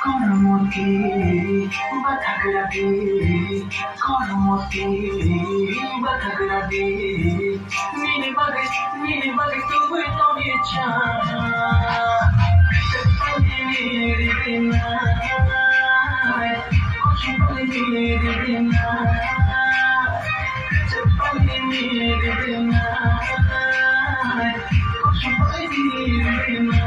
করমতি বাথাকরাবি করমতি বাথাকরাবি নিনি বাগে তুই ননি চা মেরে না কষ্ট মেরে না চপ্পলে মেরে না কষ্ট মেরে না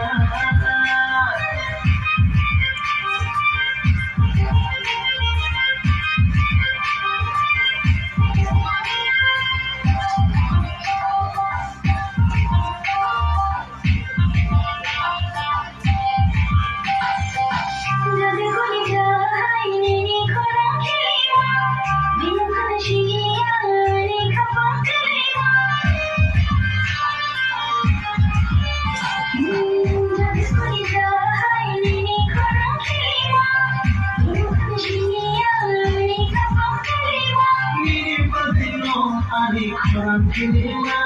Ani koran kelima,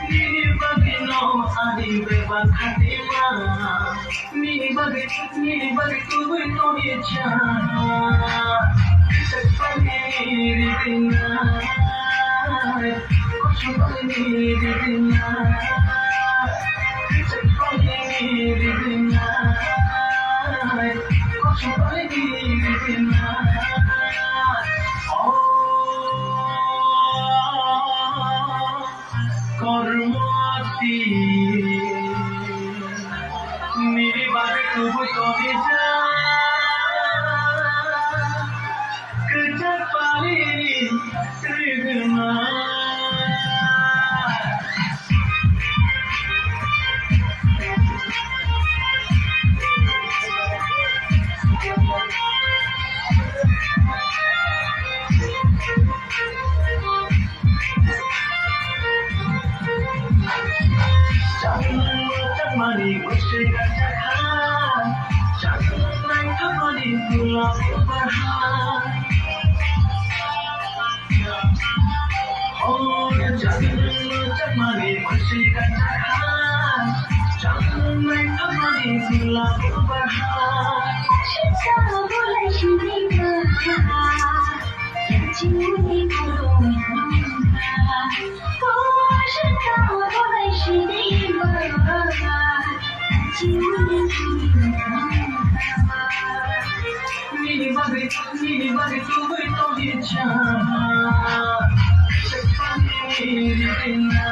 nini bagi no ani beba katima, nini bagi tu no ye chana, sepagi ridina, koshubali ridina, sepagi ridina, koshubali ridina. করমতি মেরে বাগে তবু তোরে যা কচা পালি Triguna Money, wish it got that high. Just like the money, you love super high. Oh, just money, wish it got that high. Just like the money, you love super high. Nini bagi tu no ye chana, sepagi ridina,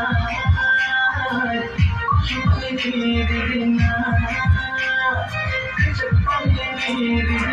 koshubali ridina, sepagi ridina.